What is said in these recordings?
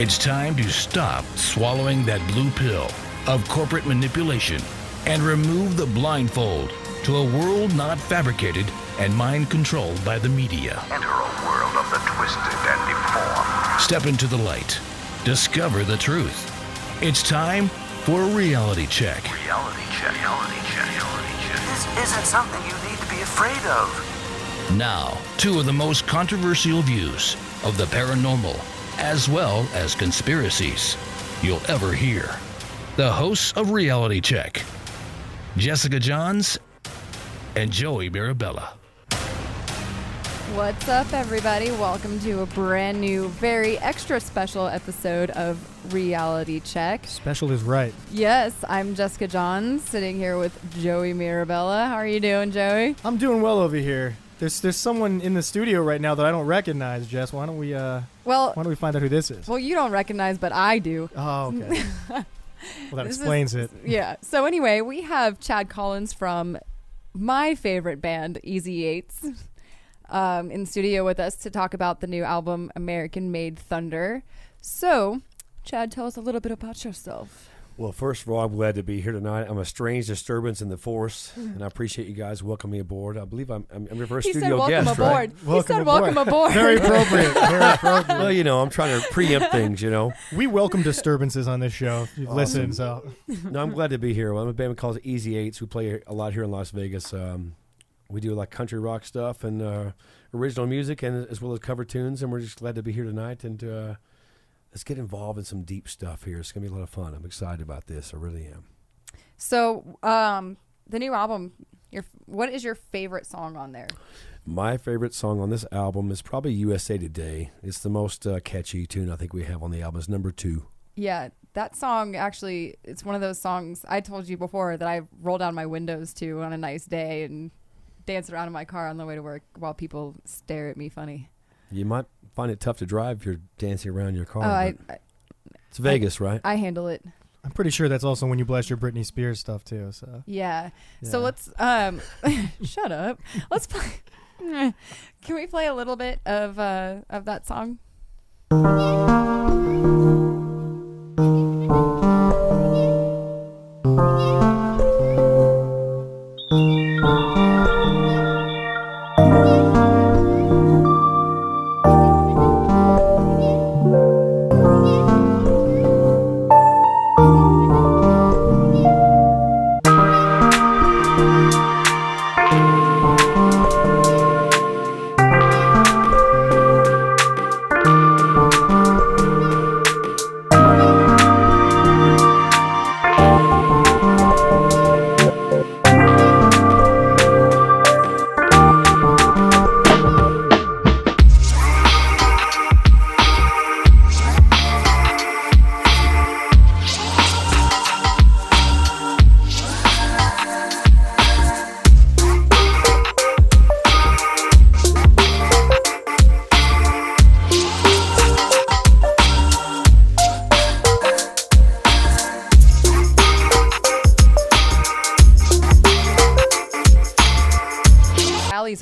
It's time to stop swallowing that blue pill of corporate manipulation and remove the blindfold to a world not fabricated and mind-controlled by the media. Enter a world of the twisted and deformed. Step into the light. Discover the truth. It's time for a reality check. Reality check. Reality check. Reality check. This isn't something you need to be afraid of. Now, two of the most controversial views of the paranormal, as well as conspiracies, you'll ever hear. The hosts of Reality Check, Jessica Johns and Joey Mirabella. What's up, everybody? Welcome to a brand new, very extra special episode of Reality Check. Special is right. Yes, I'm Jessica Johns, sitting here with Joey Mirabella. How are you doing, Joey? I'm doing well over here. There's someone in the studio right now that I don't recognize, Jess. Why don't we find out who this is? Well, you don't recognize, but I do. Oh, okay. Well, that explains it. Yeah. So anyway, we have Chad Collins from my favorite band, Easy Eights, in studio with us to talk about the new album, American Made Thunder. So, Chad, tell us a little bit about yourself. Well, first of all, I'm glad to be here tonight. I'm a strange disturbance in the force, and I appreciate you guys welcoming me aboard. I believe I'm your first studio guest, right? He said welcome aboard. Very appropriate. Very appropriate. Well, you know, I'm trying to preempt things, you know. We welcome disturbances on this show. If you've listened, so. No, I'm glad to be here. Well, I'm a band called Easy Eights. We play a lot here in Las Vegas. We do like country rock stuff and original music, and as well as cover tunes, and we're just glad to be here tonight and let's get involved in some deep stuff here. It's going to be a lot of fun. I'm excited about this. I really am. So, the new album, what is your favorite song on there? My favorite song on this album is probably USA Today. It's the most catchy tune I think we have on the album. It's number 2. Yeah, that song actually, it's one of those songs I told you before that I roll down my windows to on a nice day and dance around in my car on the way to work while people stare at me funny. You might find it tough to drive if you're dancing around your car. It's Vegas, right? I handle it. I'm pretty sure that's also when you blast your Britney Spears stuff too. So yeah. So let's shut up. Let's play. Can we play a little bit of that song?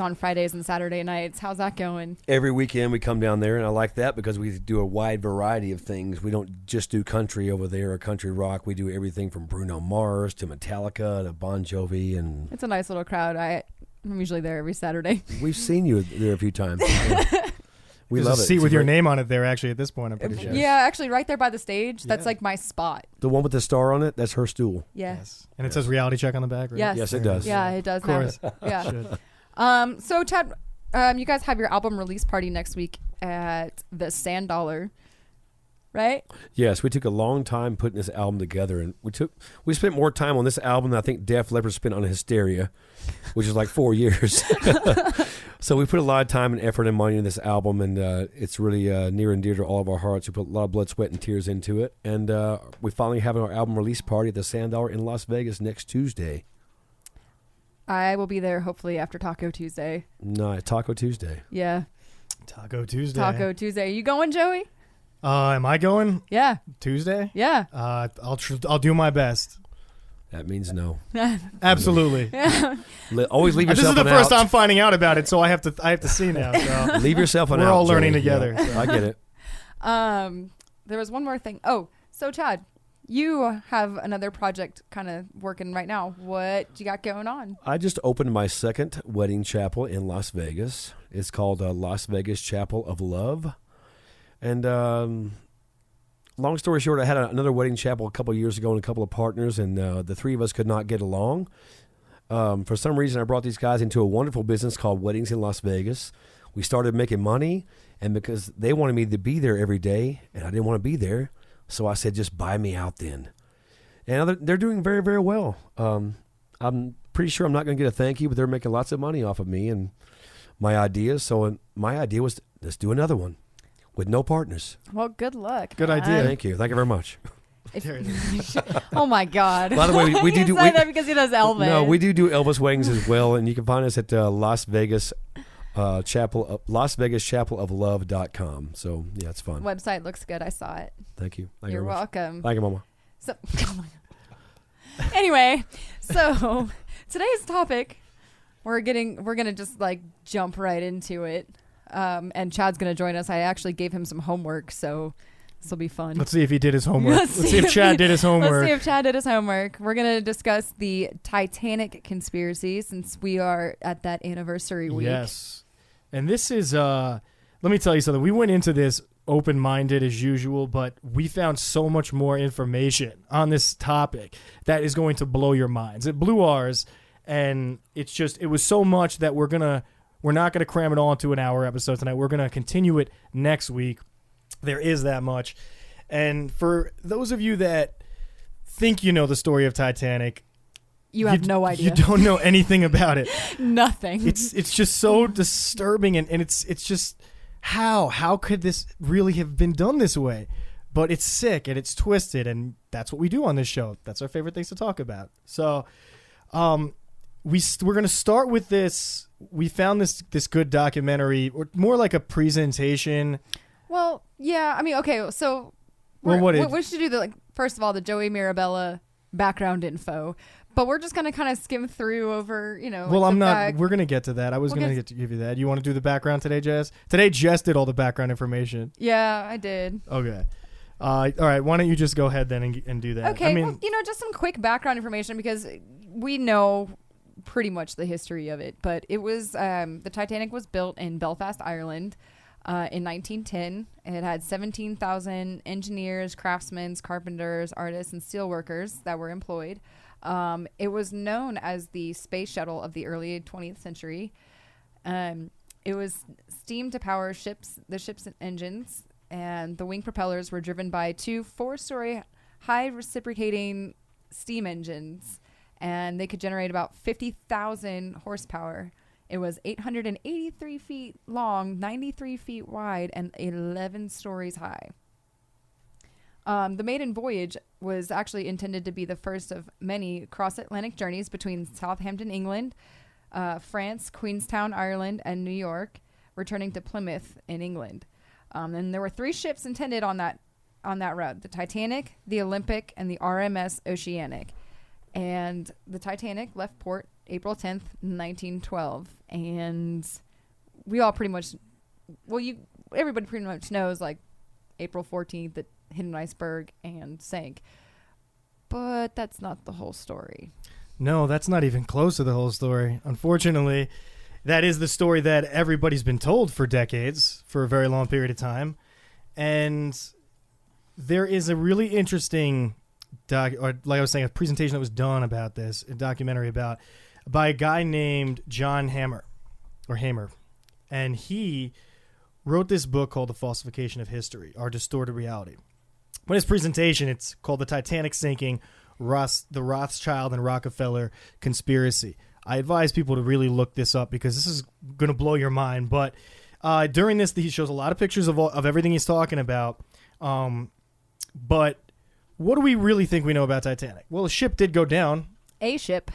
On Fridays and Saturday nights. How's that going? Every weekend we come down there, and I like that because we do a wide variety of things. We don't just do country over there or country rock. We do everything from Bruno Mars to Metallica to Bon Jovi, and it's a nice little crowd. I'm usually there every Saturday. We've seen you there a few times. We There's love a it. seat with your name on it there. Actually, at this point, I'm pretty sure. Yeah, actually, right there by the stage. That's like my spot. The one with the star on it, that's her stool. Yes. And it says Reality Check on the back, right? Yes, it does. Yeah, it does. Of course. Yeah. So Chad, you guys have your album release party next week at the Sand Dollar, right? Yes, we took a long time putting this album together, and we spent more time on this album than I think Def Leppard spent on Hysteria, which is like 4 years. So we put a lot of time and effort and money in this album, and it's really near and dear to all of our hearts. We put a lot of blood, sweat, and tears into it, and we finally have our album release party at the Sand Dollar in Las Vegas next Tuesday. I will be there hopefully after Taco Tuesday. No, Taco Tuesday. Yeah. Taco Tuesday. Taco Tuesday. You going, Joey? Am I going? Yeah. Tuesday? Yeah. I'll do my best. That means no. Absolutely. Always leave yourself. This is the first time finding out about it, so I have to see now. So. Leave yourself an We're out. all learning Joey. together. Yeah, so. I get it. there was one more thing. Oh, so Chad, you have another project kind of working right now. What you got going on? I just opened my second wedding chapel in Las Vegas. It's called Las Vegas Chapel of Love. And long story short, I had another wedding chapel a couple of years ago and a couple of partners, and the three of us could not get along. For some reason, I brought these guys into a wonderful business called Weddings in Las Vegas. We started making money, and because they wanted me to be there every day, and I didn't want to be there, so I said, just buy me out then. And they're doing very, very well. I'm pretty sure I'm not going to get a thank you, but they're making lots of money off of me and my ideas. So my idea was, let's do another one with no partners. Well, good luck. Good idea. Thank you. Thank you very much. Oh my God! By the way, we do that because he does Elvis. No, we do Elvis weddings as well, and you can find us at Las Vegas LasVegasChapelOfLove.com. So yeah, it's fun. Website looks good. I saw it. Thank you. You're welcome. Thank you, Mama. So, oh my God. Anyway, so today's topic, we're gonna just like jump right into it, and Chad's gonna join us. I actually gave him some homework, so. This will be fun. Let's see if he did his homework. Let's see if Chad did his homework. Let's see if Chad did his homework. We're going to discuss the Titanic conspiracy since we are at that anniversary week. Yes. And this is, let me tell you something. We went into this open-minded as usual, but we found so much more information on this topic that is going to blow your minds. It blew ours, and it was so much that we're not going to cram it all into an hour episode tonight. We're going to continue it next week. There is that much. And for those of you that think you know the story of Titanic, you have no idea. You don't know anything about it. Nothing. It's just so disturbing, and it's just how could this really have been done this way? But it's sick and it's twisted, and that's what we do on this show. That's our favorite things to talk about. So we're going to start with this. We found this good documentary, or more like a presentation. Well, yeah. I mean, okay. So, we should do first of all, the Joey Mirabella background info, but we're just gonna kind of skim through over, Well, I'm not. We're gonna get to that. I was gonna get to give you that. You want to do the background today, Jess? Today, Jess did all the background information. Yeah, I did. Okay. All right. Why don't you just go ahead then and do that? Okay. Well, just some quick background information because we know pretty much the history of it, but it was the Titanic was built in Belfast, Ireland. In 1910, it had 17,000 engineers, craftsmen, carpenters, artists, and steelworkers that were employed. It was known as the space shuttle of the early 20th century. It was steam to power the ship's engines, and the wing propellers were driven by two 4-story high reciprocating steam engines, and they could generate about 50,000 horsepower. It was 883 feet long, 93 feet wide, and 11 stories high. The maiden voyage was actually intended to be the first of many cross-Atlantic journeys between Southampton, England, France, Queenstown, Ireland, and New York, returning to Plymouth in England. And there were 3 ships intended on that route: the Titanic, the Olympic, and the RMS Oceanic. And the Titanic left port April 10th, 1912. And we all pretty much, everybody pretty much knows, April 14th, it hit an iceberg and sank. But that's not the whole story. No, that's not even close to the whole story. Unfortunately, that is the story that everybody's been told for decades, for a very long period of time. And there is a really interesting like I was saying, a presentation that was done about this, a documentary by a guy named John Hamer, and he wrote this book called The Falsification of History, Our Distorted Reality. But his presentation, it's called The Titanic Sinking, the Rothschild and Rockefeller Conspiracy. I advise people to really look this up because this is going to blow your mind. But during this, he shows a lot of pictures of everything he's talking about. But what do we really think we know about Titanic? Well, a ship did go down. A ship.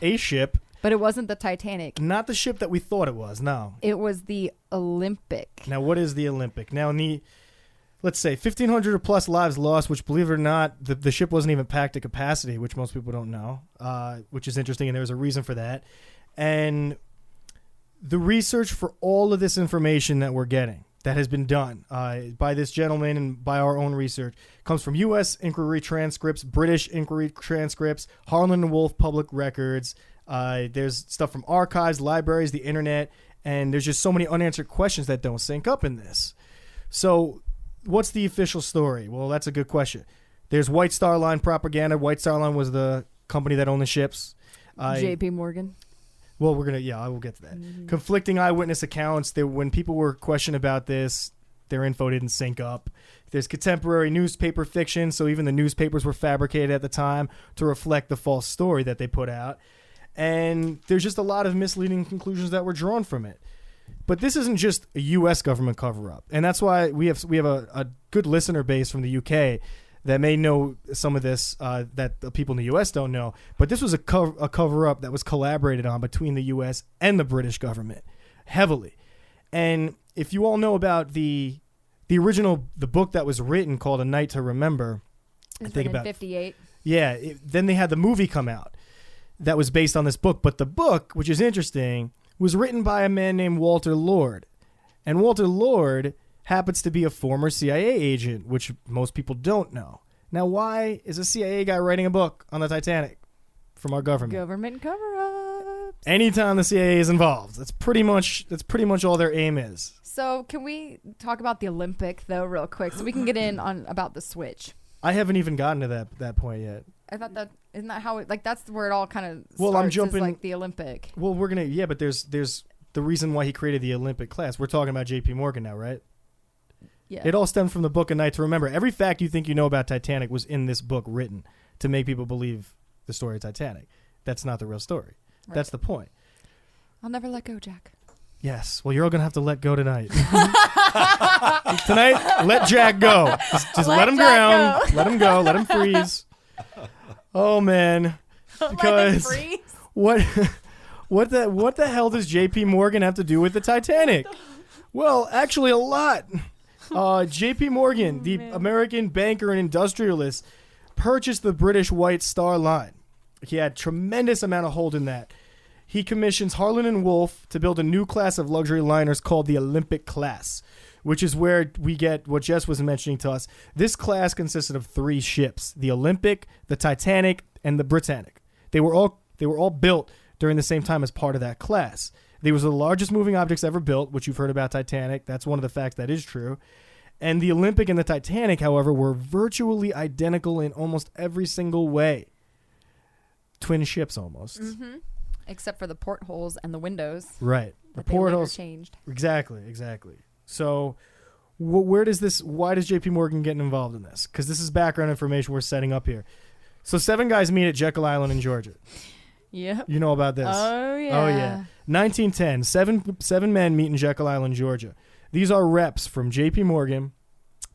But it wasn't the Titanic. Not the ship that we thought it was, no. It was the Olympic. Now, what is the Olympic? Now, in the, let's say, 1,500 or plus lives lost, which, believe it or not, the ship wasn't even packed to capacity, which most people don't know, which is interesting, and there's a reason for that. And the research for all of this information that we're getting that has been done by this gentleman and by our own research. It comes from U.S. inquiry transcripts, British inquiry transcripts, Harlan and Wolff public records. There's stuff from archives, libraries, the internet, and there's just so many unanswered questions that don't sync up in this. So what's the official story? Well, that's a good question. There's White Star Line propaganda. White Star Line was the company that owned the ships. J.P. Morgan. Well, I will get to that. Mm-hmm. Conflicting eyewitness accounts. When people were questioned about this, their info didn't sync up. There's contemporary newspaper fiction, so even the newspapers were fabricated at the time to reflect the false story that they put out. And there's just a lot of misleading conclusions that were drawn from it. But this isn't just a U.S. government cover-up. And that's why we have a good listener base from the U.K. that may know some of this that the people in the U.S. don't know. But this was a cover-up that was collaborated on between the U.S. and the British government heavily. And if you all know about the book that was written called A Night to Remember. It was written in 58. Yeah. Then they had the movie come out that was based on this book. But the book, which is interesting, was written by a man named Walter Lord. And Walter Lord happens to be a former CIA agent, which most people don't know. Now, why is a CIA guy writing a book on the Titanic from our government? Government cover-ups. Anytime the CIA is involved, that's pretty much all their aim is. So, can we talk about the Olympic though, real quick, so we can get in on about the switch? I haven't even gotten to that point yet. I thought isn't that how it, like that's where it all kind of starts. Well, I'm jumping is like the Olympic. Well, but there's the reason why he created the Olympic class. We're talking about J.P. Morgan now, right? Yeah. It all stemmed from the book A Night to Remember. Every fact you think you know about Titanic was in this book written to make people believe the story of Titanic. That's not the real story. Right. That's the point. I'll never let go, Jack. Yes. Well, you're all going to have to let go tonight. Tonight, let Jack go. Just let him drown. Let him go. Let him freeze. Oh, man. Because what the hell does J.P. Morgan have to do with the Titanic? Well, actually a lot. J.P. Morgan, the American banker and industrialist, purchased the British White Star Line. He had tremendous amount of hold in that. He commissions Harlan and Wolff to build a new class of luxury liners called the Olympic class, which is where we get what Jess was mentioning to us. This class consisted of 3 ships: the Olympic, the Titanic, and the Britannic. They were all built during the same time as part of that class. They were the largest moving objects ever built, which you've heard about Titanic. That's one of the facts that is true. And the Olympic and the Titanic, however, were virtually identical in almost every single way. Twin ships almost. Mm-hmm. Except for the portholes and the windows. Right. The portholes changed. Exactly. So why does JP Morgan get involved in this? Because this is background information we're setting up here. So 7 guys meet at Jekyll Island in Georgia. Yep. You know about this. Oh, yeah. 1910, seven men meet in Jekyll Island, Georgia. These are reps from J.P. Morgan,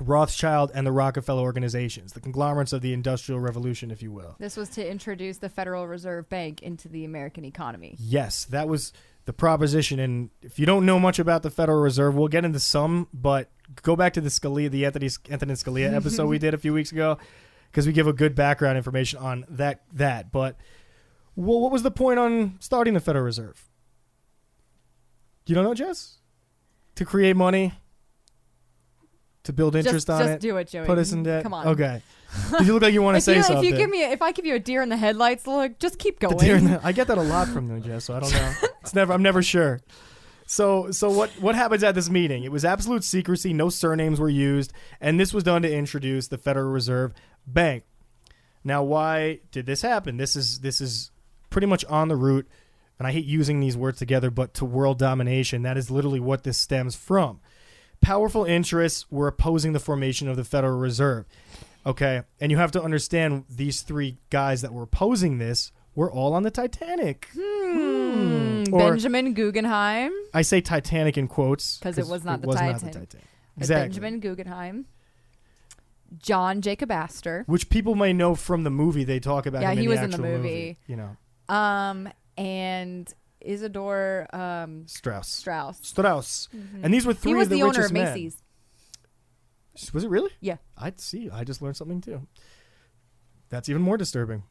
Rothschild, and the Rockefeller organizations, the conglomerates of the Industrial Revolution, if you will. This was to introduce the Federal Reserve Bank into the American economy. Yes, that was the proposition. And if you don't know much about the Federal Reserve, we'll get into some, but go back to the Anthony Scalia episode we did a few weeks ago, because we give a good background information on that. But what was the point on starting the Federal Reserve? You don't know, Jess? To create money? To build interest on it? Just do it, Joey. Put us in debt? Come on. Okay. You look like you want to say something. If I give you a deer in the headlights look, just keep going. I get that a lot from them, Jess, so I don't know. I'm never sure. So what happens at this meeting? It was absolute secrecy. No surnames were used. And this was done to introduce the Federal Reserve Bank. Now, why did this happen? This is pretty much on the route, and I hate using these words together, but to world domination. That is literally what this stems from. Powerful interests were opposing the formation of the Federal Reserve. Okay, and you have to understand these 3 guys that were opposing this were all on the Titanic. Benjamin Guggenheim. I say Titanic in quotes because it was not the Titanic. Exactly. Benjamin Guggenheim. John Jacob Astor. Which people may know from the movie. They talk about him in the actual movie. You know. And Isidore Strauss. Mm-hmm. And these were 3 of the richest men. He was the owner of Macy's. Was it really? Yeah. I just learned something too. That's even more disturbing.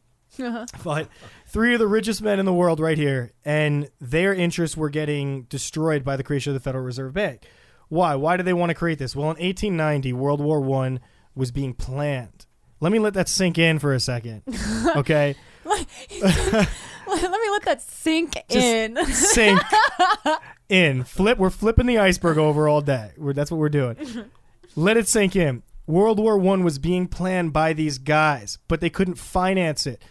But 3 of the richest men in the world right here, and their interests were getting destroyed by the creation of the Federal Reserve Bank. Why? Why did they want to create this? Well, in 1890, World War I was being planned. Let me let that sink in for a second, okay? Let me let that sink in. Sink in. We're flipping the iceberg over all day. That's what we're doing. Let it sink in. World War I was being planned by these guys, but they couldn't finance it.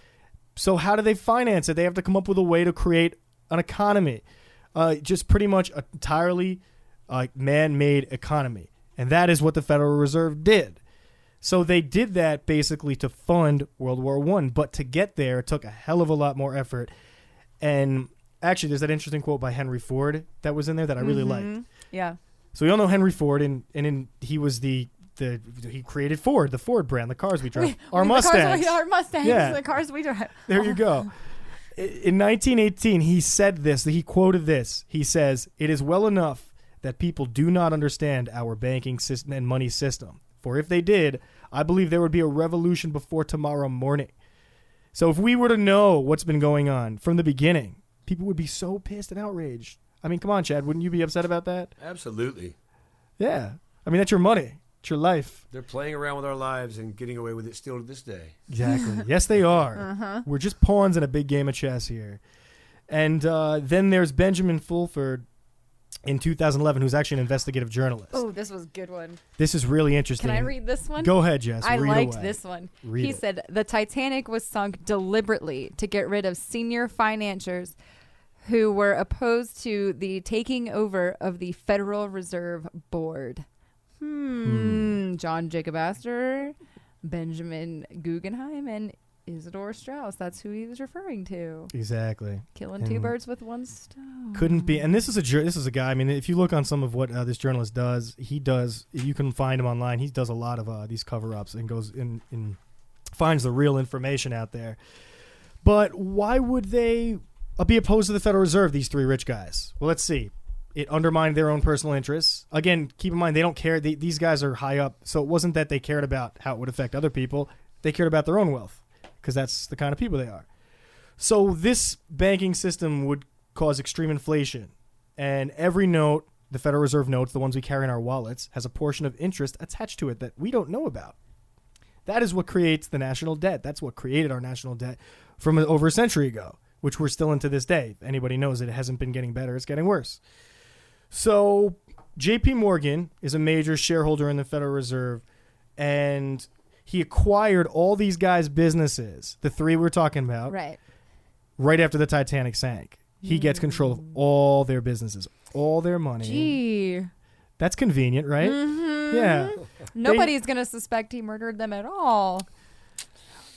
So how do they finance it? They have to come up with a way to create an economy. Just pretty much entirely man-made economy. And that is what the Federal Reserve did. So they did that basically to fund World War I. But to get there, it took a hell of a lot more effort. And actually, there's that interesting quote by Henry Ford that was in there that I really liked. Yeah. So we all know Henry Ford, and he was he created Ford, the Ford brand, the cars we drive, our Mustangs. Our Mustangs, Yeah. the cars we drive. There you go. In 1918, he said this. He quoted this. He says, "It is well enough that people do not understand our banking system and money system. For if they did, I believe there would be a revolution before tomorrow morning." So if we were to know what's been going on from the beginning, people would be so pissed and outraged. I mean, come on, Chad. Wouldn't you be upset about that? Absolutely. Yeah. I mean, that's your money. It's your life. They're playing around with our lives and getting away with it still to this day. Exactly. Yes, they are. We're just pawns in a big game of chess here. And then there's Benjamin Fulford in 2011, who's actually an investigative journalist. Oh, this was a good one. This is really interesting. Can I read this one? Go ahead, Jess. I Read liked away. this one. Read He it. said, the Titanic was sunk deliberately to get rid of senior financiers who were opposed to the taking over of the Federal Reserve Board. John Jacob Astor, Benjamin Guggenheim, and Isidore Strauss. That's who he was referring to. Exactly. Killing two And birds with one stone. Couldn't be. And this is a guy. I mean, if you look on some of what this journalist does, you can find him online. He does a lot of these cover-ups and goes in finds the real information out there. But why would they be opposed to the Federal Reserve, these three rich guys? Well, let's see. It undermined their own personal interests. Again, keep in mind, they don't care. These guys are high up, so it wasn't that they cared about how it would affect other people. They cared about their own wealth, because that's the kind of people they are. So this banking system would cause extreme inflation, and every note, the Federal Reserve notes, the ones we carry in our wallets, has a portion of interest attached to it that we don't know about. That is what creates the national debt. That's what created our national debt from over a century ago, which we're still in to this day. If anybody knows it hasn't been getting better, it's getting worse. So J.P. Morgan is a major shareholder in the Federal Reserve, and he acquired all these guys' businesses, the three we're talking about, right after the Titanic sank. He gets control of all their businesses, all their money. Gee. That's convenient, right? Mm-hmm. Yeah. Nobody's going to suspect he murdered them at all.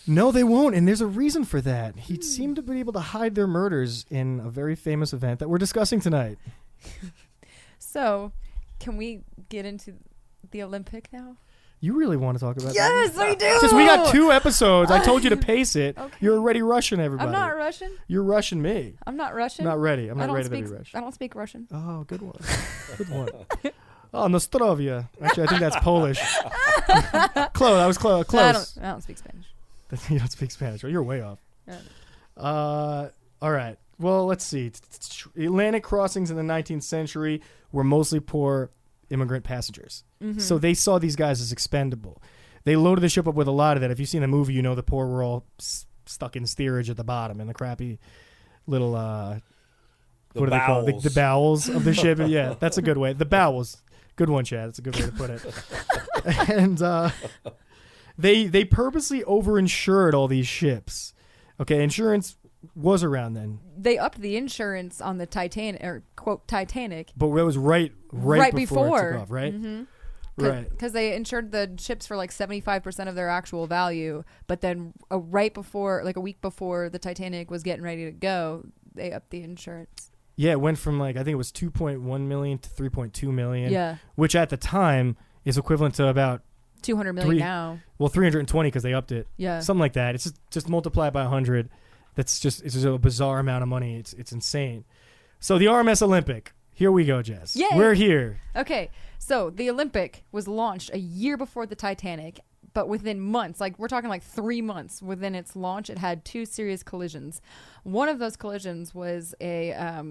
No, they won't, and there's a reason for that. He seemed to be able to hide their murders in a very famous event that we're discussing tonight. So, can we get into the Olympic now? You really want to talk about that? Yes, I do. Since we got 2 episodes, I told you to pace it. Okay. You're already rushing everybody. I'm not Russian. You're rushing me. I'm not Russian. I'm not ready. I'm I not don't ready to speak, be Russian. I don't speak Russian. Oh, good one. Good one. Oh, Nostrovia. Actually, I think that's Polish. Close. I was close. I don't speak Spanish. You don't speak Spanish. You're way off. Yeah. All right. Well, let's see. Atlantic crossings in the 19th century were mostly poor immigrant passengers. Mm-hmm. So they saw these guys as expendable. They loaded the ship up with a lot of that. If you've seen the movie, you know the poor were all stuck in steerage at the bottom in the crappy little, what do they call it? The bowels of the ship. Yeah, that's a good way. The bowels. Good one, Chad. That's a good way to put it. And they purposely overinsured all these ships. Okay, insurance was around then. They upped the insurance on the Titanic, or quote Titanic. But it was right before it took off, right? Mm-hmm. Right. Because they insured the ships for like 75% of their actual value, but then right before, like a week before the Titanic was getting ready to go, they upped the insurance. Yeah, it went from like, I think it was 2.1 million to 3.2 million. Yeah. Which at the time is equivalent to about 200 million now. Well, 320 because they upped it. Yeah. Something like that. It's just multiply by 100. It's just a bizarre amount of money. It's insane. So the RMS Olympic. Here we go, Jess. Yay. We're here. Okay. So the Olympic was launched a year before the Titanic, but within months, like we're talking like 3 months within its launch, it had 2 serious collisions. One of those collisions was a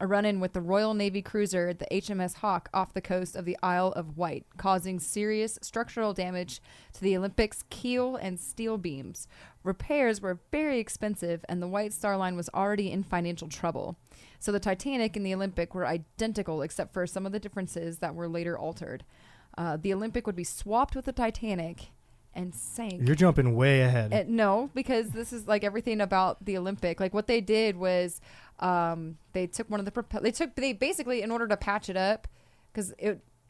a run-in with the Royal Navy cruiser, the HMS Hawk, off the coast of the Isle of Wight, causing serious structural damage to the Olympic's keel and steel beams. Repairs were very expensive, and the White Star Line was already in financial trouble. So the Titanic and the Olympic were identical, except for some of the differences that were later altered. The Olympic would be swapped with the Titanic and sank. You're jumping way ahead. No, because this is like everything about the Olympic. Like what they did was they took one of the they basically, in order to patch it up, because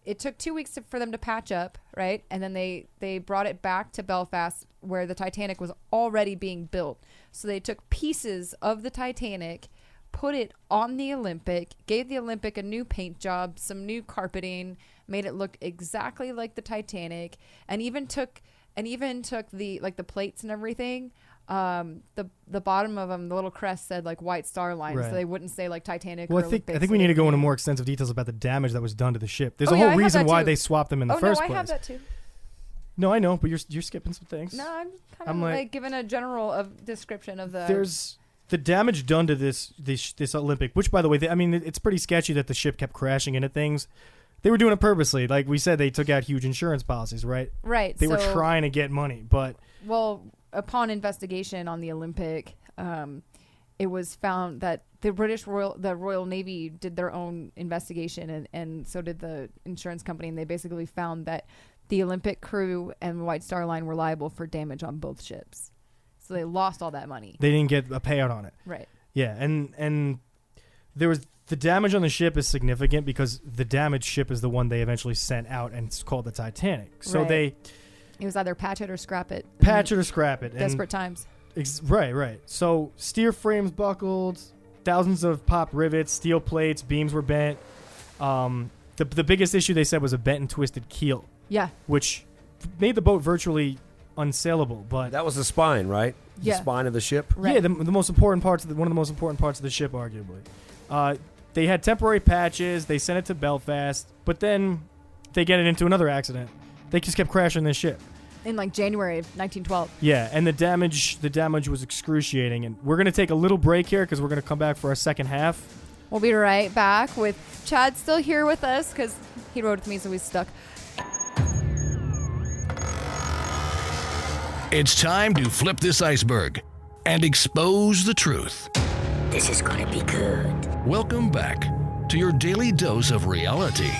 it took 2 weeks for them to patch up, right? And then they brought it back to Belfast where the Titanic was already being built. So they took pieces of the Titanic, put it on the Olympic, gave the Olympic a new paint job, some new carpeting, made it look exactly like the Titanic, and even took the like the plates and everything. The bottom of them, the little crest said like White Star Line, Right. so they wouldn't say like Titanic. Well, or I think Olympic, we so need to go into they- more extensive details about the damage that was done to the ship. There's Oh, a yeah, I whole have reason that why too. they swapped them in the Oh first no, I place. have that too. No, I know, but you're skipping some things. No, I'm kind I'm of like- like giving a general of description of the. There's the damage done to this Olympic, which, by the way, it's pretty sketchy that the ship kept crashing into things. They were doing it purposely. Like we said, they took out huge insurance policies, right? right. They were so- trying to get money, but Well, upon investigation on the Olympic, it was found that the Royal Navy did their own investigation, and so did the insurance company, and they basically found that the Olympic crew and White Star Line were liable for damage on both ships. So they lost all that money. they didn't get a payout on it. Right. Yeah, and there was the damage on the ship is significant because the damaged ship is the one they eventually sent out, and it's called the Titanic. So Right. they It was either patch it or scrap it. patch it or scrap it. Desperate times. Right. So steer frames buckled, thousands of popped rivets, steel plates, beams were bent. The biggest issue they said was a bent and twisted keel, Yeah. which made the boat virtually unsailable. But That was the spine, right? Yeah. The spine of the ship. Right. yeah, the most important parts one of the most important parts of the ship, arguably. They had temporary patches. They sent it to Belfast, but then they get it into another accident. They just kept crashing this ship. In like January of 1912. Yeah, and the damage was excruciating. And we're gonna take a little break here because we're gonna come back for our second half. We'll be right back with Chad still here with us because he rode with me, so he's stuck. It's time to flip this iceberg and expose the truth. This is gonna be good. Welcome back to your daily dose of reality.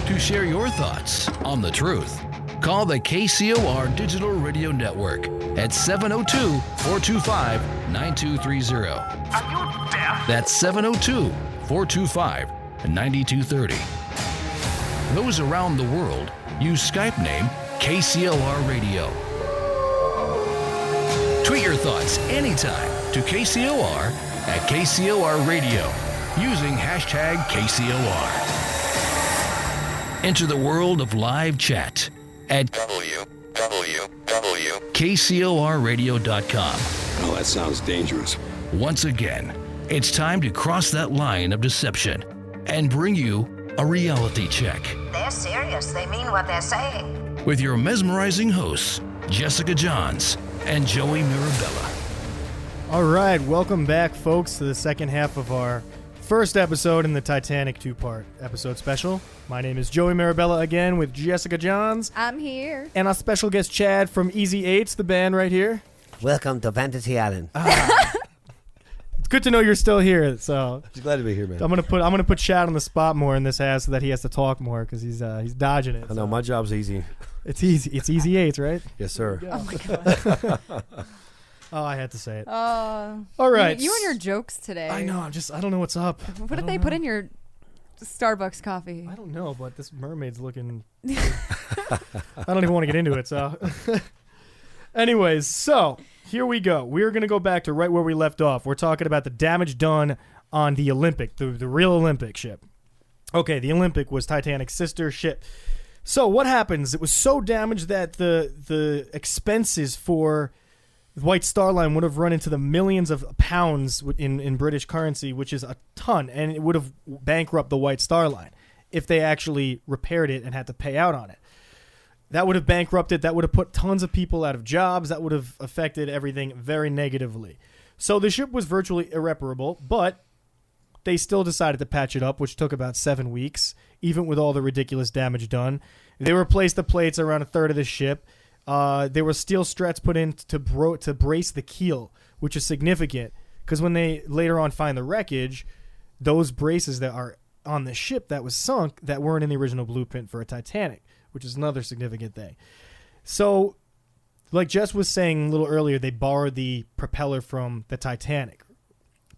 To share your thoughts on the truth, call the KCOR Digital Radio Network at 702-425-9230. Are you deaf? That's 702-425-9230. Those around the world use Skype name KCOR Radio. Tweet your thoughts anytime to KCOR at KCOR Radio using hashtag KCOR. Enter the world of live chat at KCORradio.com. Oh, that sounds dangerous. Once again, it's time to cross that line of deception and bring you a reality check They're serious. They mean what they're saying. with your mesmerizing hosts, Jessica Johns and Joey Mirabella. All right, welcome back, folks, to the second half of our first episode in the Titanic two-part episode special. My name is Joey Mirabella again with Jessica Johns I'm here. and our special guest Chad from Easy Eights, the band right here. Welcome to Fantasy Island. It's good to know you're still here. So Just glad to be here, man. I'm gonna put Chad on the spot more in this ass so that he has to talk more because he's dodging it. I know, my job's easy. It's easy. It's Easy Eights, right? Yes, sir. Oh my god. Oh, I had to say it. All right. You and your jokes today. I know. I don't know what's up. What did they put in your Starbucks coffee? I don't know, but this mermaid's looking. I don't even want to get into it. So, anyways, so here we go. We're gonna go back to right where we left off. We're talking about the damage done on the Olympic, the real Olympic ship. Okay, the Olympic was Titanic's sister ship. So what happens? It was so damaged that the expenses for White Star Line would have run into the millions of pounds in British currency, which is a ton, and it would have bankrupted the White Star Line if they actually repaired it and had to pay out on it. That would have bankrupted. That would have put tons of people out of jobs. That would have affected everything very negatively. So the ship was virtually irreparable, but they still decided to patch it up, which took about 7 weeks, even with all the ridiculous damage done. They replaced the plates around a third of the ship. There were steel struts put in to brace the keel, which is significant because when they later on find the wreckage, those braces that are on the ship that was sunk that weren't in the original blueprint for a Titanic, which is another significant thing. So, like Jess was saying a little earlier, they borrowed the propeller from the Titanic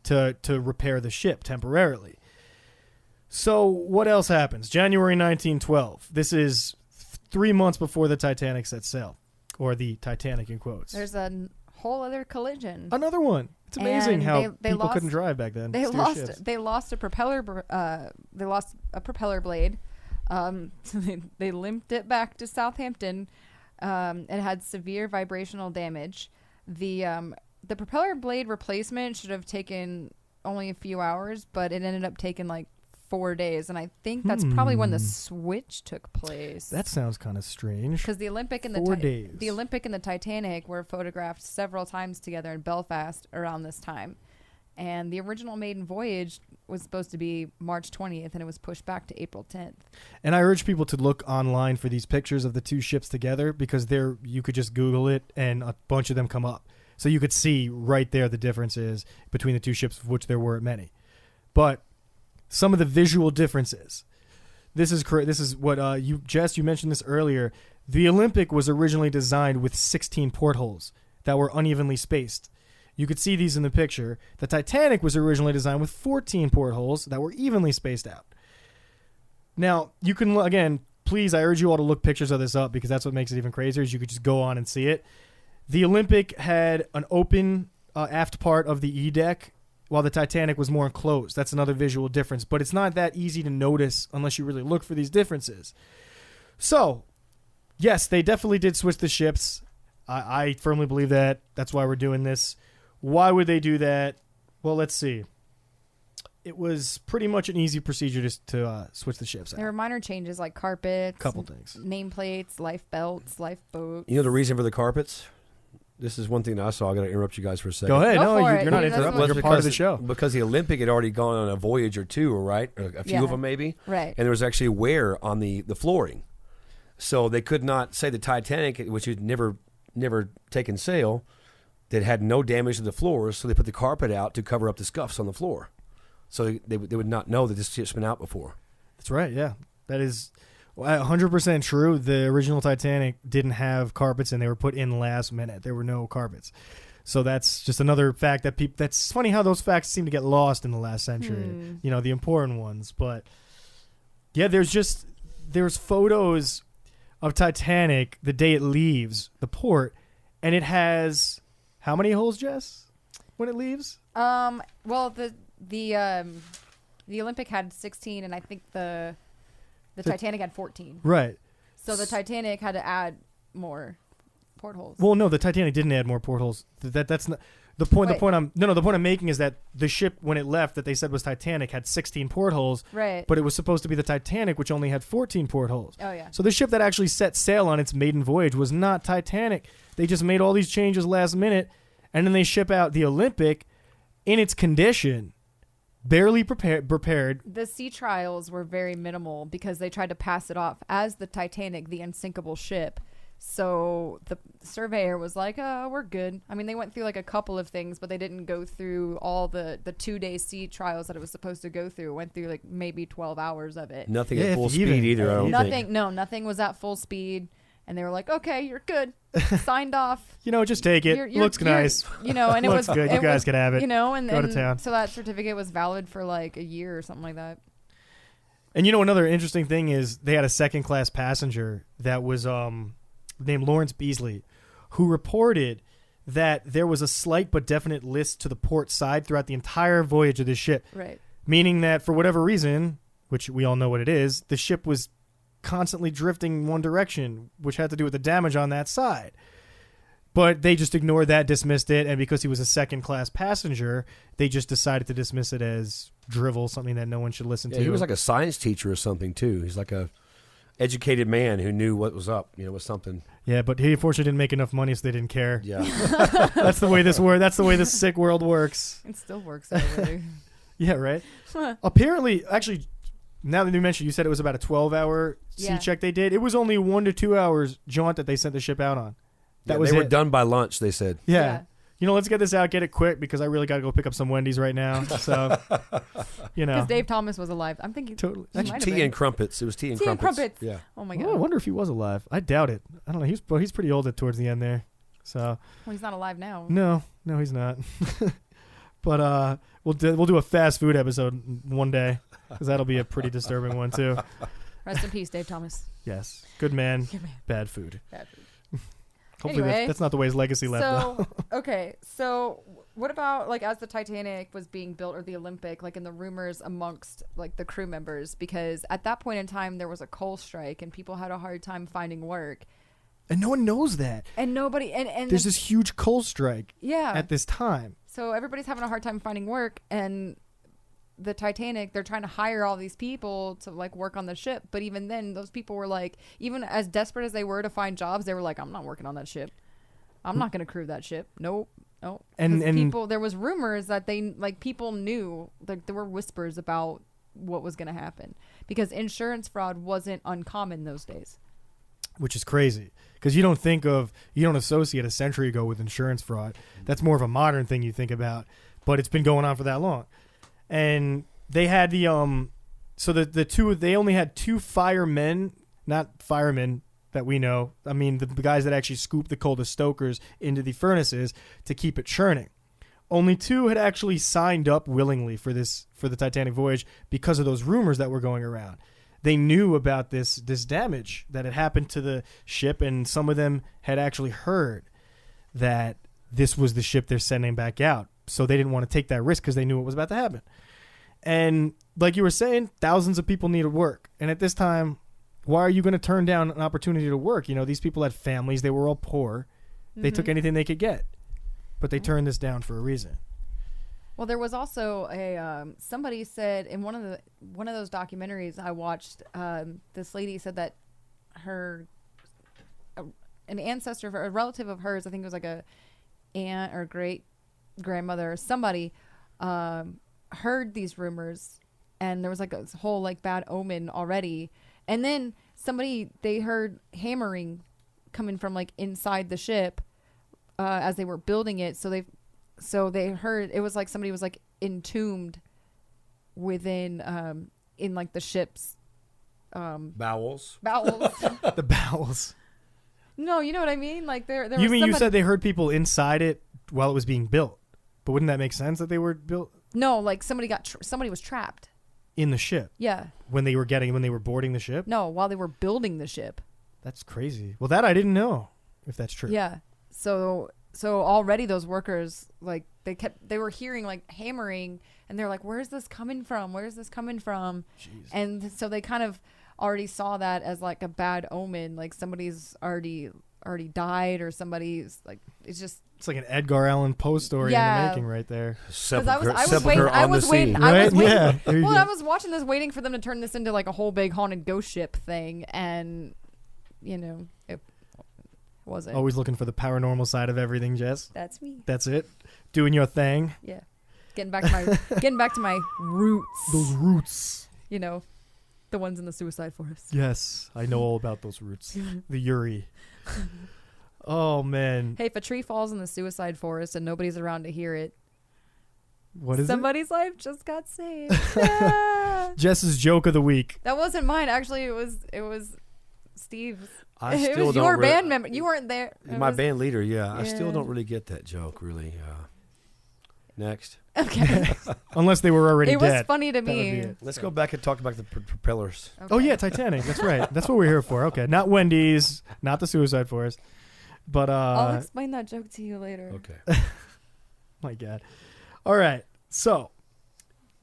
to repair the ship temporarily. So what else happens? January 1912. This is 3 months before the Titanic set sail, or the Titanic in quotes. There's a whole other collision. Another one. It's amazing And how they people lost- couldn't drive back then. They Steer lost. ships. They lost a propeller. They lost a propeller blade. So they limped it back to Southampton. It had severe vibrational damage. The propeller blade replacement should have taken only a few hours, but it ended up taking like 4 days, and I think that's probably when the switch took place. That sounds kind of strange. Because the Olympic and 4 days. the Olympic and the Titanic were photographed several times together in Belfast around this time, and the original maiden voyage was supposed to be March 20th, and it was pushed back to April 10th. And I urge people to look online for these pictures of the two ships together because you could just Google it and a bunch of them come up. So you could see right there the differences between the two ships, of which there were many. But some of the visual differences. This is correct. This is what Jess, you mentioned this earlier. The Olympic was originally designed with 16 portholes that were unevenly spaced. You could see these in the picture. The Titanic was originally designed with 14 portholes that were evenly spaced out. Now, you can, again, please, I urge you all to look pictures of this up because that's what makes it even crazier is you could just go on and see it. The Olympic had an open aft part of the E-deck while the Titanic was more enclosed. That's another visual difference, but it's not that easy to notice unless you really look for these differences. So, yes, they definitely did switch the ships. I firmly believe that. That's why we're doing this. Why would they do that? Well, let's see. It was pretty much an easy procedure to switch the ships out. There were minor changes like carpets, Couple things. nameplates, life belts, lifeboats. You know the reason for the carpets? This is one thing that I saw. I got to interrupt you guys for a second. Go ahead. Go No, for it. you're not That's interrupting. what- You're part of the show. Because the Olympic had already gone on a voyage or two, right? A few Yeah. of them maybe. Right. And there was actually wear on the flooring. So they could not say the Titanic, which had never taken sail, that had no damage to the floors, so they put the carpet out to cover up the scuffs on the floor. So they would not know that this ship's been out before. That's right, yeah. That is 100% true. The original Titanic didn't have carpets, and they were put in last minute. There were no carpets. So that's just another fact that people... That's funny how those facts seem to get lost in the last century. You know, the important ones. But, yeah, there's photos of Titanic the day it leaves the port, and it has... How many holes, Jess, when it leaves? Well, the Olympic had 16, and I think the Titanic had 14. Right. So the Titanic had to add more portholes. Well, no, the Titanic didn't add more portholes. That's not the point. Wait. The point I'm making is that the ship, when it left, that they said was Titanic, had 16 portholes. Right. But it was supposed to be the Titanic, which only had 14 portholes. Oh, yeah. So the ship that actually set sail on its maiden voyage was not Titanic. They just made all these changes last minute, and then they ship out the Olympic in its condition, barely prepared. The sea trials were very minimal because they tried to pass it off as the Titanic, the unsinkable ship. So the surveyor was like, "Oh, we're good." I mean, they went through like a couple of things, but they didn't go through all the 2-day sea trials that it was supposed to go through. It went through like maybe 12 hours of it. Nothing Yeah, at if full even. speed either, I don't think. Nothing was at full speed. And they were like, "Okay, you're good." Signed off. You know, just take it. Looks nice. You know, and it Looks was good. You it guys was, can have it. You know, and Go to and town. so that certificate was valid for like a year or something like that. And you know, another interesting thing is they had a second-class passenger that was named Lawrence Beasley, who reported that there was a slight but definite list to the port side throughout the entire voyage of this ship. Right. Meaning that for whatever reason, which we all know what it is, the ship was constantly drifting in one direction, which had to do with the damage on that side. But they just ignored that, dismissed it, and because he was a second-class passenger, they just decided to dismiss it as drivel, something that no one should listen Yeah, to. he was like a science teacher or something too. He's like educated man who knew what was up. Was something. Yeah, but he unfortunately didn't make enough money, so they didn't care. Yeah. That's the way this works. That's the way this sick world works. It still works that way. Yeah, right? Apparently, actually, now that you mentioned, you said it was about a 12-hour sea check they did. It was only 1 to 2 hours jaunt that they sent the ship out on. That was they it. were done by lunch, they said. Yeah. Let's get this out, get it quick, because I really got to go pick up some Wendy's right now. So, Because Dave Thomas was alive. I'm thinking totally. Tea and crumpets. It was tea and crumpets. Yeah. Oh my God. Oh, I wonder if he was alive. I doubt it. I don't know. He's pretty old towards the end there. So. Well, he's not alive now. No, he's not. But we'll do a fast food episode one day, because that'll be a pretty disturbing one too. Rest in peace, Dave Thomas. Yes, good man. Bad food. Bad food. Hopefully Anyway, that's not the way his legacy left. So okay, so what about like as the Titanic was being built or the Olympic, like in the rumors amongst like the crew members, because at that point in time there was a coal strike and people had a hard time finding work. And no one knows that. And nobody and there's this huge coal strike. Yeah. At this time. So everybody's having a hard time finding work, and the Titanic, they're trying to hire all these people to like work on the ship, but even then those people were like, even as desperate as they were to find jobs, they were like, I'm not working on that ship. I'm not going to crew that ship. Nope. And people, there was rumors that people knew, like there were whispers about what was going to happen, because insurance fraud wasn't uncommon those days. Which is crazy, because you don't associate a century ago with insurance fraud. That's more of a modern thing you think about, but it's been going on for that long. And they had they only had 2 firemen, not firemen that we know. I mean, the guys that actually scoop the coal, the stokers, into the furnaces to keep it churning. Only 2 had actually signed up willingly for the Titanic voyage because of those rumors that were going around. They knew about this damage that had happened to the ship, and some of them had actually heard that this was the ship they're sending back out. So they didn't want to take that risk because they knew what was about to happen. And like you were saying, thousands of people needed work. And at this time, why are you going to turn down an opportunity to work? These people had families. They were all poor. They took anything they could get. But they turned this down for a reason. Well, there was also somebody said in one of those documentaries I watched, this lady said that an ancestor, a relative of hers, I think it was like a aunt or great grandmother or somebody, heard these rumors, and there was like a whole like bad omen already. And then they heard hammering coming from like inside the ship as they were building it. So they heard it was like somebody was like entombed within in like the ship's bowels. The bowels. No, you know what I mean? Like there You was mean somebody, you said they heard people inside it while it was being built? But wouldn't that make sense that they were built no, like somebody was trapped in the ship? Yeah. When they were boarding the ship? No, while they were building the ship. That's crazy. Well, that I didn't know if that's true. Yeah. So already those workers, like they were hearing like hammering, and they're like, where's this coming from? Jeez. And so they kind of already saw that as like a bad omen, like somebody's already died, or somebody's like, it's like an Edgar Allan Poe story in the making right there. I was waiting. Yeah, I was watching this, waiting for them to turn this into like a whole big haunted ghost ship thing, and it wasn't. Always looking for the paranormal side of everything, Jess. That's me. That's it. Doing your thing. Yeah. Getting back to my roots. Those roots. The ones in the suicide forest. Yes, I know all about those roots. The Yuri. Oh, man. Hey, if a tree falls in the suicide forest and nobody's around to hear it, what is somebody's life just got saved. Jess's joke of the week. That wasn't mine. Actually, it was Steve's. It was your band member. You weren't there. My band leader, yeah. I still don't really get that joke, really. Next. Okay. Unless they were already dead. It was funny to me. Let's go back and talk about the propellers. Okay. Oh, yeah, Titanic. That's right. That's what we're here for. Okay. Not Wendy's, not the suicide forest. But I'll explain that joke to you later. Okay. My God. All right. So,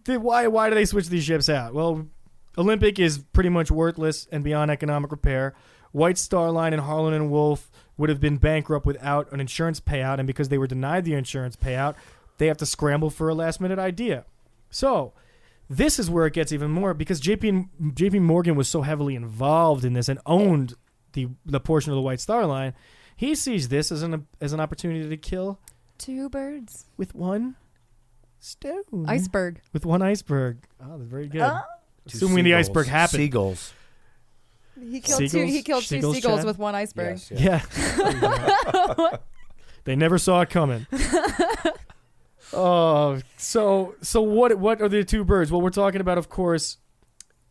why do they switch these ships out? Well, Olympic is pretty much worthless and beyond economic repair. White Star Line and Harlan and Wolff would have been bankrupt without an insurance payout, and because they were denied the insurance payout, they have to scramble for a last-minute idea. So, This is where it gets even more because JP Morgan was so heavily involved in this and owned the portion of the White Star Line. He sees this as an opportunity to kill 2 birds with one stone. iceberg. With one iceberg. Oh, that's very good. 2 Assuming the seagulls. iceberg happened. Seagulls. He killed two Seagulls, seagulls Chad? with one iceberg. Yes, Yeah. They never saw it coming. Oh, so what are the 2 birds? Well, we're talking about, of course,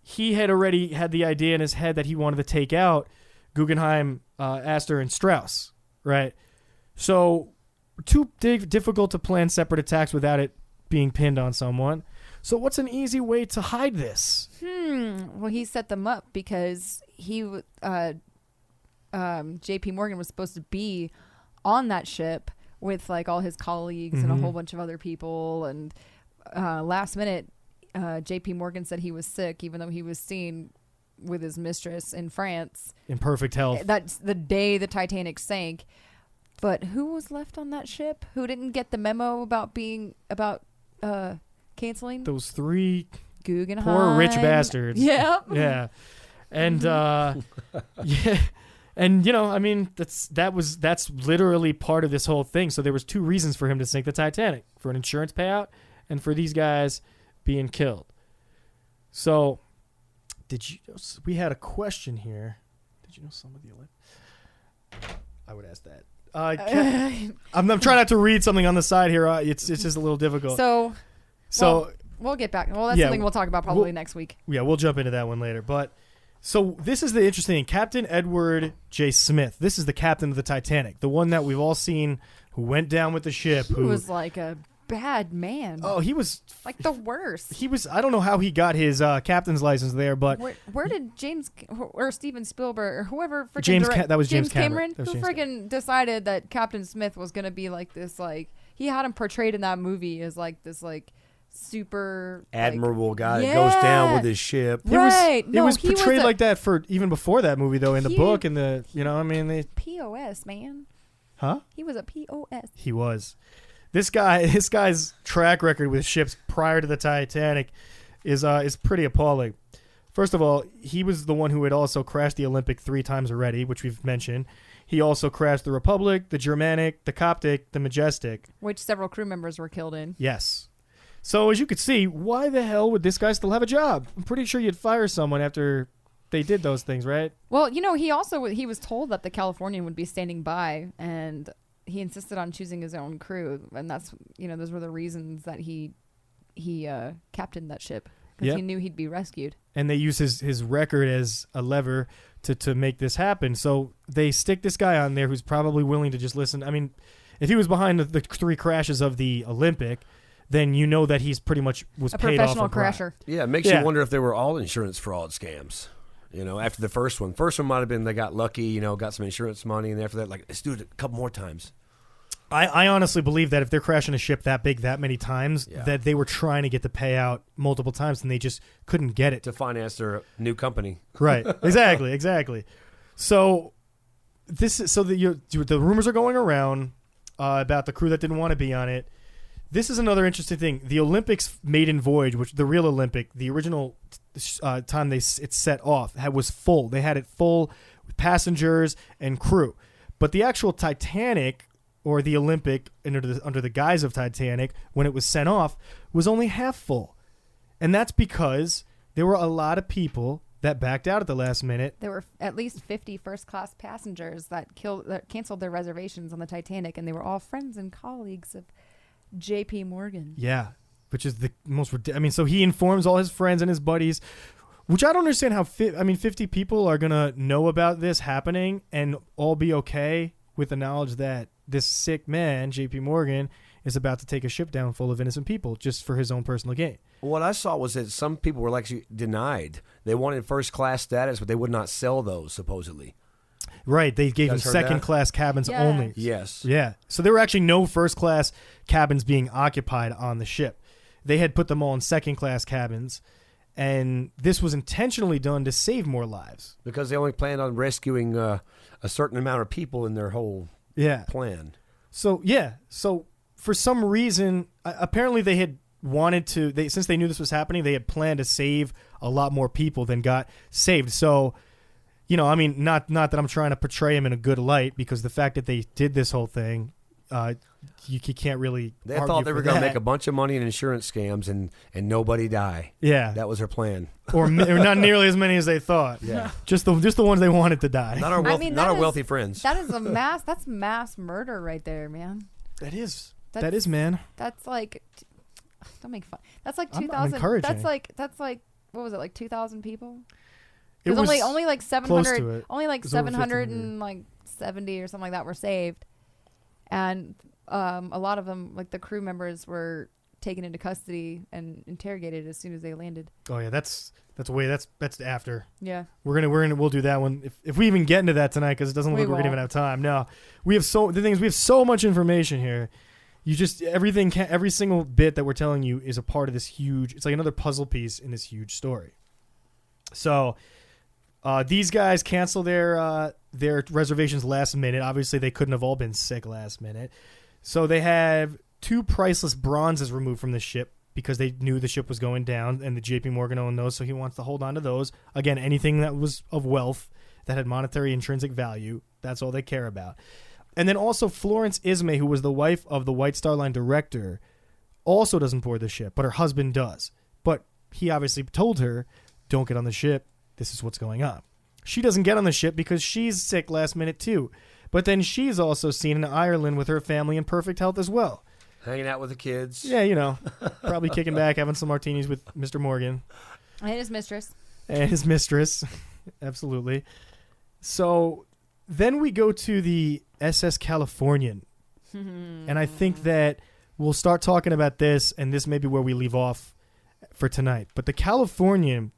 he had already had the idea in his head that he wanted to take out Guggenheim, Astor, and Strauss, right? So too difficult to plan separate attacks without it being pinned on someone. So what's an easy way to hide this? Well, he set them up because J.P. Morgan was supposed to be on that ship with like all his colleagues and a whole bunch of other people. And last minute, J.P. Morgan said he was sick, even though he was seen with his mistress in France. In perfect health. That's the day the Titanic sank. But who was left on that ship? Who didn't get the memo about canceling? Those 3 Guggenheim. poor rich bastards. Yep. Yeah. And yeah. And I mean that's literally part of this whole thing. So there was 2 reasons for him to sink the Titanic, for an insurance payout and for these guys being killed. So we had a question here. Did you know some of the Olympics? I would ask that. I'm trying not to read something on the side here. It's just a little difficult. So well, we'll get back. Well, that's something we'll talk about probably next week. Yeah, we'll jump into that one later. But so this is the interesting thing. Captain Edward J. Smith. This is the captain of the Titanic, the one that we've all seen who went down with the ship. He was like a bad man. Oh, he was like the worst. He was. I don't know how he got his captain's license there, but where did James or Steven Spielberg or whoever freaking James Cameron who freaking decided that Captain Smith was going to be like this, like he had him portrayed in that movie as like this like super admirable guy that goes down with his ship. Right. It was portrayed like that for even before that movie though, in the book and the POS, man. Huh? He was a POS. He was. This guy's track record with ships prior to the Titanic is pretty appalling. First of all, he was the one who had also crashed the Olympic 3 times already, which we've mentioned. He also crashed the Republic, the Germanic, the Coptic, the Majestic, which several crew members were killed in. Yes. So as you could see, why the hell would this guy still have a job? I'm pretty sure you'd fire someone after they did those things, right? Well, he was told that the Californian would be standing by, and he insisted on choosing his own crew, and that's those were the reasons that he captained that ship, because he knew he'd be rescued. And they use his record as a lever to make this happen. So they stick this guy on there who's probably willing to just listen. I mean, if he was behind the 3 crashes of the Olympic, then you know that he's pretty much was paid off a crasher. Yeah, it makes you wonder if they were all insurance fraud scams. After the first one might have been they got lucky, got some insurance money, and after that, like, let's do it a couple more times. I honestly believe that if they're crashing a ship that big that many times, that they were trying to get the payout multiple times and they just couldn't get it. To finance their new company. Right. Exactly. So the rumors are going around about the crew that didn't want to be on it. This is another interesting thing. The Olympics maiden voyage, which the real Olympic, the original time it set off, was full. They had it full with passengers and crew. But the actual Titanic, or the Olympic under the guise of Titanic, when it was sent off, was only half full. And that's because there were a lot of people that backed out at the last minute. There were at least 50 first-class passengers that canceled their reservations on the Titanic, and they were all friends and colleagues of J.P. Morgan. Yeah, which is the most... so he informs all his friends and his buddies, which I don't understand how... 50 people are going to know about this happening and all be okay with the knowledge that this sick man, J.P. Morgan, is about to take a ship down full of innocent people just for his own personal gain. What I saw was that some people were actually denied. They wanted first-class status, but they would not sell those, supposedly. Right, they gave them second-class cabins only. Yes. Yeah, so there were actually no first-class cabins being occupied on the ship. They had put them all in second-class cabins, and this was intentionally done to save more lives. Because they only planned on rescuing a certain amount of people in their whole plan. So for some reason, apparently they had wanted to. Since they knew this was happening, they had planned to save a lot more people than got saved. So, I mean, not that I'm trying to portray him in a good light, because the fact that they did this whole thing, you can't really. They argue thought they for were going to that. make a bunch of money in insurance scams and nobody die. Yeah, That was their plan. or not nearly as many as they thought. Yeah. just the ones they wanted to die. Not our wealthy, wealthy friends. That is that's mass murder right there, man. That is, That's- man. That's like, don't make fun. That's like I'm 2,000. encouraging. That's like what was it, like 2,000 people? It Because was only like close 700, to it. only like It was over 770 or something like that were saved, and a lot of them, like the crew members, were taken into custody and interrogated as soon as they landed. Oh yeah, that's after. Yeah. We'll do that one if we even get into that tonight, because it doesn't look We like we're gonna even won't. have time. No, we have so much information here. You just every single bit that we're telling you is a part of this huge. It's like another puzzle piece in this huge story. So, these guys cancel their reservations last minute. Obviously, they couldn't have all been sick last minute. So they have 2 priceless bronzes removed from the ship because they knew the ship was going down, and the J.P. Morgan owned those, so he wants to hold on to those. Again, anything that was of wealth that had monetary intrinsic value, that's all they care about. And then also Florence Ismay, who was the wife of the White Star Line director, also doesn't board the ship, but her husband does. But he obviously told her, don't get on the ship. This is what's going on. She doesn't get on the ship because she's sick last minute too. But then she's also seen in Ireland with her family in perfect health as well. Hanging out with the kids. Yeah, probably kicking back, having some martinis with Mr. Morgan. And his mistress. And his mistress. Absolutely. So then we go to the SS Californian. And I think that we'll start talking about this, and this may be where we leave off for tonight. But the Californian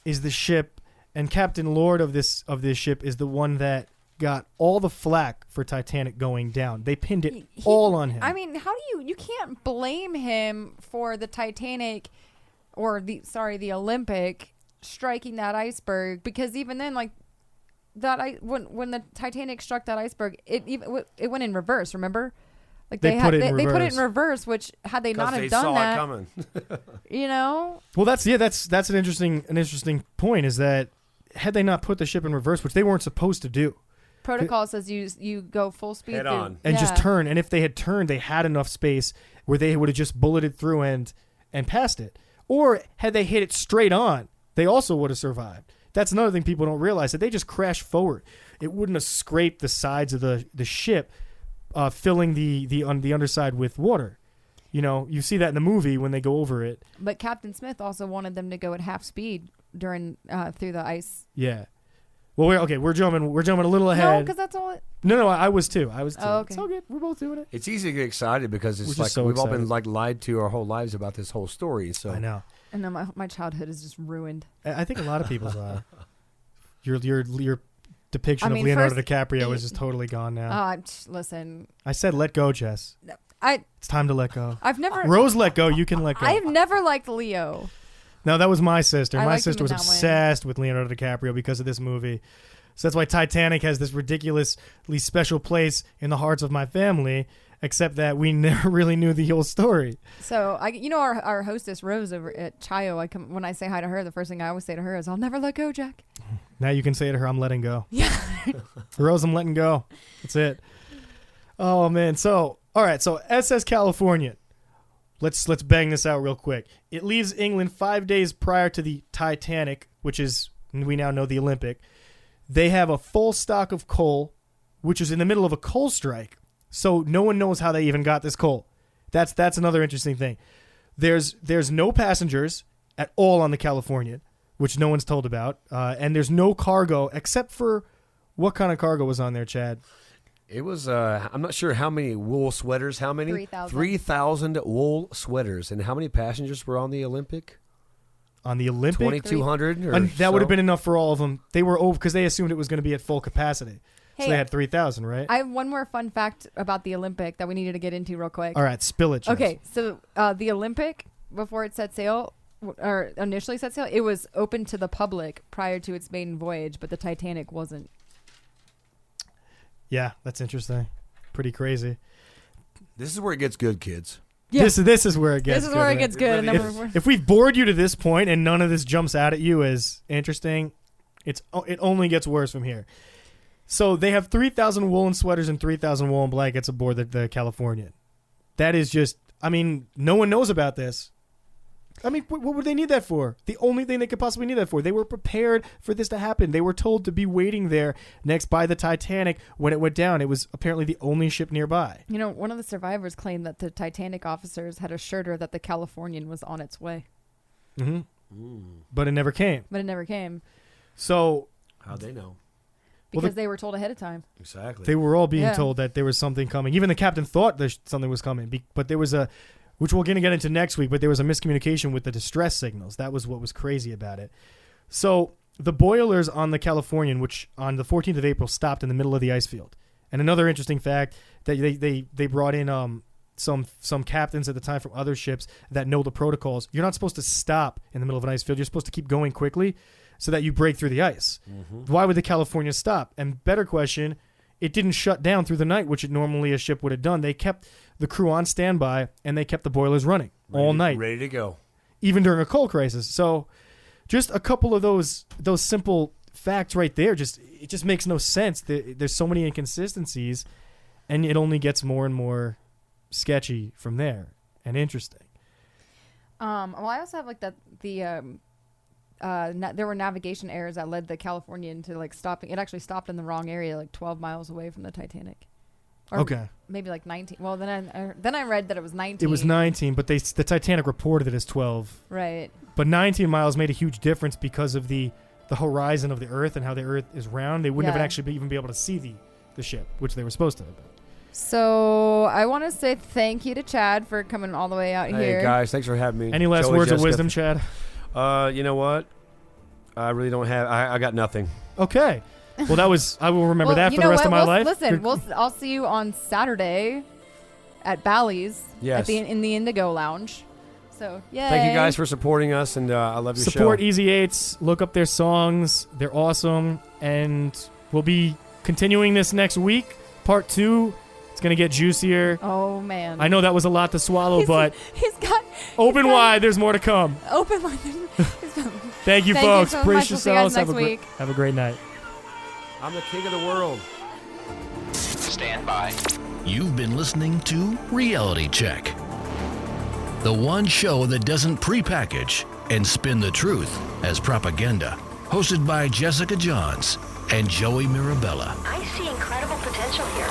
is the ship, and Captain Lord of this ship is the one that got all the flack for Titanic going down. They pinned it all on him. I mean, how do you can't blame him for the Titanic or the Olympic striking that iceberg, because even then, like when the Titanic struck that iceberg, it went in reverse, remember? Like They put it in they put it in reverse. reverse, which had they not have they done saw that, it coming. Well, that's an interesting point, is that had they not put the ship in reverse, which they weren't supposed to do, protocol says you go full speed Head through, on. and just Yeah. turn. And if they had turned, they had enough space where they would have just bulleted through and passed it. Or had they hit it straight on, they also would have survived. That's another thing people don't realize, that they just crashed forward. It wouldn't have scraped the sides of the ship, filling the underside with water. You see that in the movie when they go over it. But Captain Smith also wanted them to go at half speed during through the ice. Yeah. Well, we're jumping a little No, ahead. because that's all. No, I was too. Oh, okay. It's all good. We're both doing it. It's easy to get excited because We're it's just like so we've all been excited. like lied to our whole lives about this whole story. So I know. And then my childhood is just ruined. I think a lot of people's are. Your depiction I mean, of Leonardo first- DiCaprio is just totally gone now. Listen, I said let go, Jess. It's time to let go. I've never. Rose let go. You can let go. I've never liked Leo. No, that was my sister. I My liked him sister in was that one. obsessed with Leonardo DiCaprio because of this movie. So that's why Titanic has this ridiculously special place in the hearts of my family, except that we never really knew the whole story. So our hostess Rose over at Chayo. When I say hi to her, the first thing I always say to her is, "I'll never let go, Jack." Now you can say to her, I'm letting go. Yeah. Rose, I'm letting go. That's it. Oh, man. So, all right. So SS California. Let's bang this out real quick. It leaves England 5 days prior to the Titanic, which is, we now know, the Olympic. They have a full stock of coal, which is in the middle of a coal strike. So no one knows how they even got this coal. That's another interesting thing. There's no passengers at all on the Californian, which no one's told about. And there's no cargo except for, what kind of cargo was on there, Chad? it was. I'm not sure how many wool sweaters. How many? 3,000. 3,000 wool sweaters. And how many passengers were on the Olympic? On the Olympic? 2,200. And that would have been enough for all of them. They were over because they assumed it was going to be at full capacity. So Hey, they had 3,000, right? I have one more fun fact about the Olympic that we needed to get into real quick. All right, spill it. Jess. Okay, so the Olympic, before it set sail, or initially set sail, it was open to the public prior to its maiden voyage, but the Titanic wasn't. Yeah, that's interesting. Pretty crazy. This is where it gets good, kids. Yeah. This is where it gets. This is where it right? gets good. And then If we've bored you to this point and none of this jumps out at you as interesting, it only gets worse from here. So they have 3,000 woolen sweaters and 3,000 woolen blankets aboard the Californian. That is just, I mean, no one knows about this. I mean, what would they need that for? The only thing they could possibly need that for. They were prepared for this to happen. They were told to be waiting there next by the Titanic when it went down. It was apparently the only ship nearby. You know, one of the survivors claimed that the Titanic officers had assured her that the Californian was on its way. Mm-hmm. But it never came. So how'd they know? Because they were told ahead of time. Exactly. They were all being told that there was something coming. Even the captain thought something was coming. But there was which we're going to get into next week, but there was a miscommunication with the distress signals. That was what was crazy about it. So the boilers on the Californian, which on the 14th of April stopped in the middle of the ice field. And another interesting fact that they brought in some captains at the time from other ships that know the protocols. You're not supposed to stop in the middle of an ice field. You're supposed to keep going quickly so that you break through the ice. Mm-hmm. Why would the California stop? And better question, it didn't shut down through the night, which normally a ship would have done. They kept the crew on standby, and they kept the boilers running all night. Ready to go. Even during a coal crisis. So just a couple of those simple facts right there, it just makes no sense. There's so many inconsistencies, and it only gets more and more sketchy from there and interesting. Well, I also have like that there were navigation errors that led the Californian to like stopping. It actually stopped in the wrong area, like 12 miles away from the Titanic. Or okay. Maybe like 19. Well, then I read that it was 19. It was 19, but the Titanic reported it as 12. Right. But 19 miles made a huge difference because of the horizon of the Earth and how the Earth is round. They wouldn't have actually even be able to see the ship, which they were supposed to have. So I want to say thank you to Chad for coming all the way out here. Hey guys, thanks for having me. Any last words of wisdom, Chad? You know what? I really don't have. I got nothing. Okay. Well, I will remember that for the rest of my life. Listen, I'll see you on Saturday at Bally's. Yes. In the Indigo Lounge. So, yay. Thank you guys for supporting us, and I love your show. Support Easy Eights. Look up their songs. They're awesome. And we'll be continuing this next week. Part 2. It's going to get juicier. Oh, man. I know that was a lot to swallow, but open wide. There's more to come. Open wide. Thank you, folks. So Brace yourselves. Have a great night. I'm the king of the world. Stand by. You've been listening to Reality Check, the one show that doesn't prepackage and spin the truth as propaganda. Hosted by Jessica Johns and Joey Mirabella. I see incredible potential here.